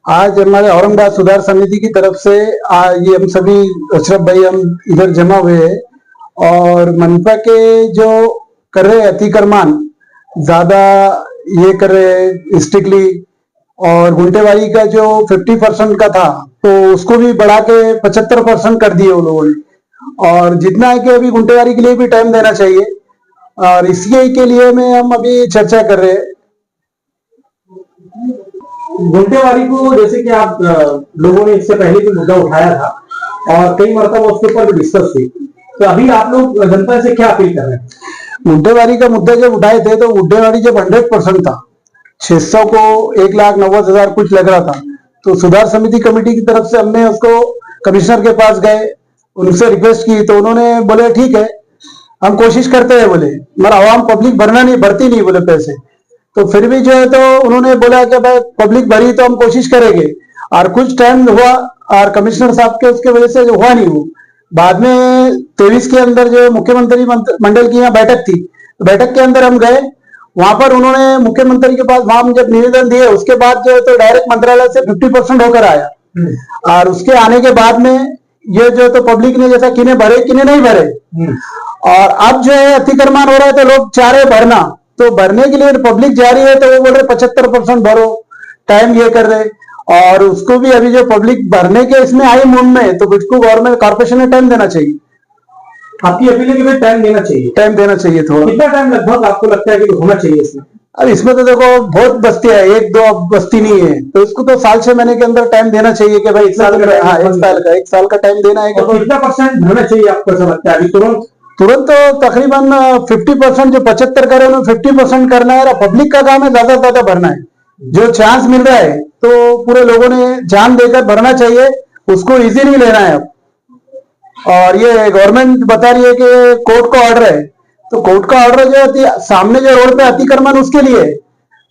आज हमारे औरंगाबाद सुधार समिति की तरफ से ये हम सभी अशरफ भाई हम इधर जमा हुए हैं और मनपा के जो कर रहे अतिक्रमण ज्यादा ये कर रहे स्ट्रिक्टली और गुंटेवारी का जो 50% का था तो उसको भी बढ़ा के 75% कर दिए उन लोगों ने। और जितना है कि अभी गुंटेवारी के लिए भी टाइम देना चाहिए और इसके के लिए में हम अभी चर्चा कर रहे हैं। गुंटेवारी को जैसे कि आप लोगों ने इससे पहले भी मुद्दा उठाया था और कई मरतबा उसके ऊपर भी डिस्कस हुई, तो अभी आप लोग जनता से क्या अपील कर रहे हैं? गुंटेवारी का मुद्दा जब उठाए थे तो गुंटेवारी जब 100% था, 600 को 1,90,000 कुछ लग रहा था, तो सुधार समिति कमेटी की तरफ से हमने उसको कमिश्नर के पास गए, उनसे रिक्वेस्ट की तो उन्होंने बोले ठीक है हम कोशिश करते हैं, बोले मगर आवाम पब्लिक भरती नहीं बोले पैसे। तो फिर भी जो है तो उन्होंने बोला कि भाई पब्लिक भरी तो हम कोशिश करेंगे और कुछ टाइम हुआ और कमिश्नर साहब के उसके वजह से हुआ नहीं। वो बाद में 23 के अंदर जो मुख्यमंत्री मंडल की यहाँ बैठक थी, तो बैठक के अंदर हम गए, वहां पर उन्होंने मुख्यमंत्री के पास वहां जब निवेदन दिए उसके बाद जो है तो डायरेक्ट मंत्रालय से 50% होकर आया और उसके आने के बाद में ये जो तो पब्लिक ने जैसा किन्हें भरे किन्हें नहीं भरे और अब जो है अतिक्रमण हो रहा है तो लोग चाह रहे भरना, तो भरने के लिए पब्लिक जा रही है तो वो बोल रहे 75% भरो, टाइम ये कर रहे और उसको भी अभी जो पब्लिक भरने के इसमें आई मूड में तो उसको गवर्नमेंट कॉर्पोरेशन ने टाइम देना चाहिए। आपकी अपील है कि भाई टाइम देना चाहिए थोड़ा। कितना टाइम लगभग आपको लगता है कि होना चाहिए इसमें? अब इसमें तो देखो बहुत बस्तियां है, 1-2 बस्ती नहीं है, तो इसको तो साल 6 महीने के अंदर टाइम देना चाहिए कि भाई 1 साल का टाइम देना है। कितना % भरना चाहिए आपको ऐसा लगता है? अभी तुरंत तो तकरीबन 50% जो 75 करे उन्हें 50% करना है और पब्लिक का काम है ज्यादा से ज्यादा भरना है। जो चांस मिल रहा है तो पूरे लोगों ने जान देकर भरना चाहिए, उसको इजी नहीं लेना है अब। और ये गवर्नमेंट बता रही है कि कोर्ट का ऑर्डर है, तो कोर्ट का ऑर्डर जो सामने जो रोड पे अतिक्रमण उसके लिए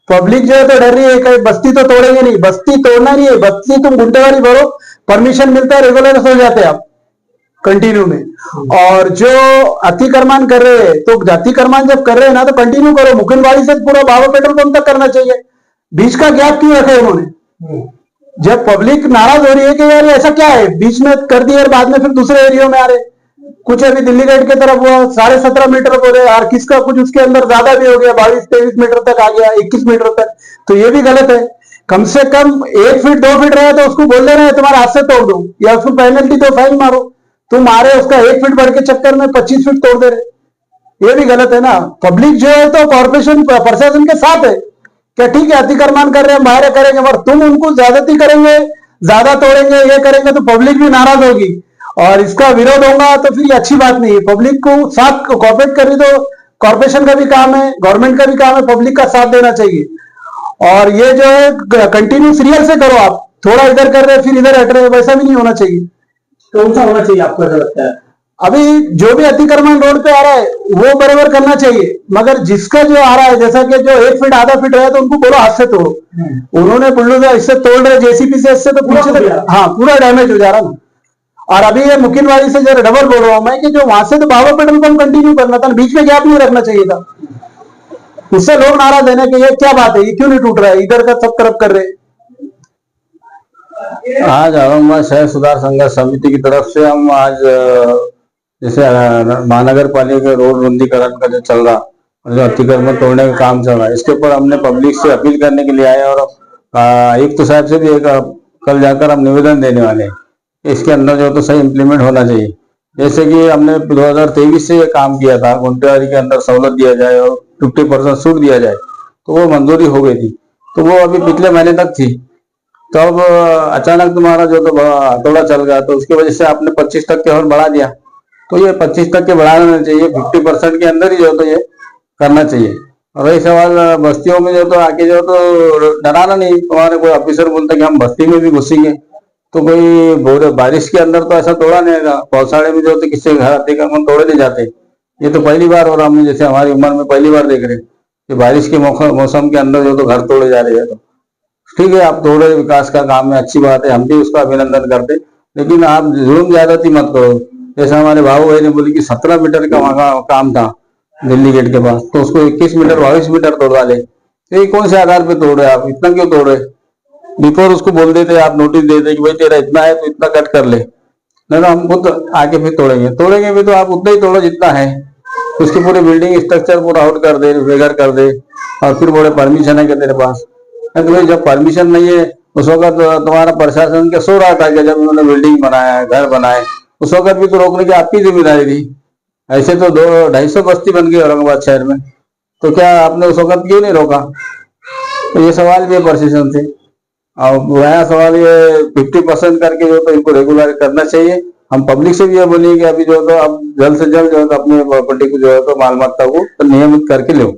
पब्लिक जो है तो डर रही है कि बस्ती तो तोड़ेंगे नहीं, बस्ती तोड़ना नहीं है, बस्ती तुम गुंटेवारी भरो, परमिशन मिलता है, रेगुलर हो जाते हैं आप कंटिन्यू में। और जो अतिक्रमण कर रहे हैं तो अतिक्रमण जब कर रहे हैं ना तो कंटिन्यू करो, मुकुंदवाड़ी से पूरा बाबा पेट्रोल पंप तक करना चाहिए, बीच का गैप क्यों रखे उन्होंने? जब पब्लिक नाराज हो रही है कि यार ऐसा क्या है, बीच में कर दिया और बाद में फिर दूसरे एरिया में आ रहे, कुछ अभी दिल्ली गेट की तरफ हुआ 17.5 मीटर बोले और किसका कुछ उसके अंदर ज्यादा भी हो गया, 22-23 मीटर तक आ गया, 21 मीटर तक, तो ये भी गलत है। कम से कम 1 फीट 2 फीट रहे तो उसको बोल देना है तुम्हारे हाथ से तोड़ दो या उसको पेनल्टी दो, फाइन मारो, तुम आ रहे उसका 1 फीट बढ़ के चक्कर में 25 फीट तोड़ दे रहे, ये भी गलत है ना। पब्लिक जो है तो कॉर्पोरेशन प्रशासन के साथ है, क्या ठीक है अतिक्रमण कर रहे हैं बाहर करेंगे, मगर तुम उनको ज्यादती करेंगे, ज्यादा तोड़ेंगे, ये करेंगे तो पब्लिक भी नाराज होगी और इसका विरोध होगा, तो फिर ये अच्छी बात नहीं है। पब्लिक को साथ कॉर्पोरेट कर रही तो कॉर्पोरेशन का भी काम है, गवर्नमेंट का भी काम है, पब्लिक का साथ देना चाहिए। और ये जो है कंटिन्यू सीरियल से करो, आप थोड़ा इधर कर रहे फिर इधर हट रहे, वैसा भी नहीं होना चाहिए। कौन सा होना चाहिए आपको ऐसा लगता है? अभी जो भी अतिक्रमण रोड पे आ रहा है वो बराबर करना चाहिए, मगर जिसका जो आ रहा है जैसा कि जो 1 फीट आधा फीट रहा है तो उनको बोलो हाथ से तोड़ो, उन्होंने बुलडोजर इससे तोड़ रहे, जेसीबी से, इससे तो पीछे तक हाँ पूरा डैमेज हो जा रहा ना। और अभी ये मुकिनवाड़ी से जरा डबल बोल रहा हूं मैं कि जो वहां से तो बाबा पेट्रोल पंप कंटिन्यू करना था, बीच में गैप नहीं रखना चाहिए था, उससे लोग नाराज है ना कि ये क्या बात है, ये क्यों नहीं टूट रहा है, इधर का सब तरफ कर रहे। आज औरंगाबाद शहर सुधार संघर्ष समिति की तरफ से हम आज जैसे महानगर पालिका के रोड रुंदीकरण का जो चल रहा और जो अतिक्रमण तोड़ने का काम चल रहा है, इसके ऊपर हमने पब्लिक से अपील करने के लिए आए और आयुक्त साहब से भी एक कल जाकर हम निवेदन देने वाले हैं, इसके अंदर जो तो सही इम्प्लीमेंट होना चाहिए। जैसे कि हमने 2023 से ये काम किया था, गुंटेवारी के अंदर सहूलत दिया जाए और 50% छूट दिया जाए, तो वो मंजूरी हो गई थी, तो वो अभी पिछले महीने तक थी, तो अब अचानक तुम्हारा जो तो हथौड़ा चल गया, तो उसकी वजह से आपने 25% और बढ़ा दिया, तो ये 25% बढ़ाना चाहिए, 50% के अंदर ही जो तो ये करना चाहिए। और रही सवाल बस्तियों में जो तो आके जो तो डराना नहीं, तुम्हारे कोई ऑफिसर बोलता कि हम बस्ती में भी घुसेंगे, तो कोई बारिश के अंदर तो ऐसा तोड़ा नहीं है, पौसाड़े में जो तो किसी घर अतिक्रमण तोड़े नहीं जाते, ये तो पहली बार हो रहा, हम जैसे हमारी उम्र में पहली बार देख रहे कि बारिश के मौसम के अंदर जो तो घर तोड़े जा रहे हैं। तो ठीक है आप तोड़े, विकास का काम है, अच्छी बात है, हम भी उसका अभिनंदन करते, लेकिन आप जुल्म ज्यादती मत करो। जैसे हमारे बाबू भाई ने बोली कि 17 मीटर का वहां काम था दिल्ली गेट के पास, तो उसको 21 मीटर 22 मीटर तोड़वा ले, तो ये कौन से आधार पे तोड़ रहे आप, इतना क्यों तोड़ रहे? बिफोर उसको बोल देते, आप नोटिस दे दे कि भाई तेरा इतना है तो इतना कट कर ले, नहीं तो हम खुद आके फिर तोड़ेंगे भी तो आप उतना ही तोड़ो जितना है, उसकी पूरी बिल्डिंग स्ट्रक्चर पूरा आउट कर दे, बेघर कर दे, और फिर बोले परमिशन है क्या तेरे पास। नहीं तो भाई जब परमिशन नहीं है उस वक्त तुम्हारा प्रशासन क्या सो रहा था कि जब उन्होंने बिल्डिंग बनाया, घर बनाए, उस वक्त भी तो रोकने की आपकी जिम्मेदारी थी। ऐसे तो 200-250 बस्ती बन गई औरंगाबाद शहर में, तो क्या आपने उस वक्त क्यों नहीं रोका। तो ये सवाल भी है प्रशासन से। और नया सवाल ये 50% करके जो तो इनको रेगुलर करना चाहिए। हम पब्लिक से भी ये बोलिए कि अभी जो है तो अब जल्द से जल्द जो है तो अपने प्रॉपर्टी को जो है तो माल मत्ता को नियमित करके लो।